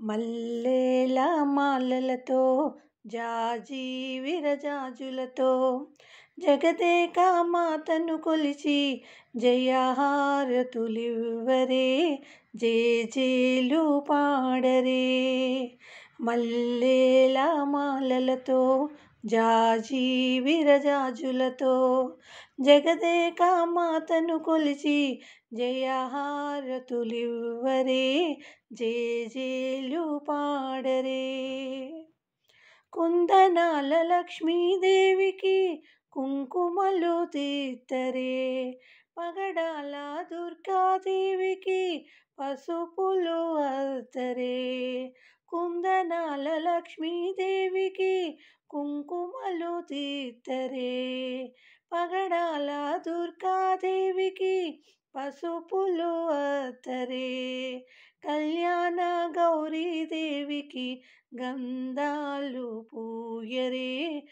మల్లెల మాలలతో జాజి విరజాజులతో జగదేక మాతను కొలిచి జయహారతులివ్వరే జేజేలు పాడరే. మల్లెల మాలలతో జాజి విరజాజులతో జగదేక మాతను కొలిచి జయహారతులివ్వరే జేజేలు పాడరే. కుందనాల లక్ష్మీదేవికి కుంకుమలు తీర్తరే, పగడాల దుర్గాదేవికి పసుపులు అర్తరే. కుందనాల లక్ష్మీదేవికి కుంకుమలు తీర్తరే, పగడాల దుర్గాదేవికి పసుపులు అర్తరే. కళ్యాణ గౌరీదేవికి గంధాలు పూయరే.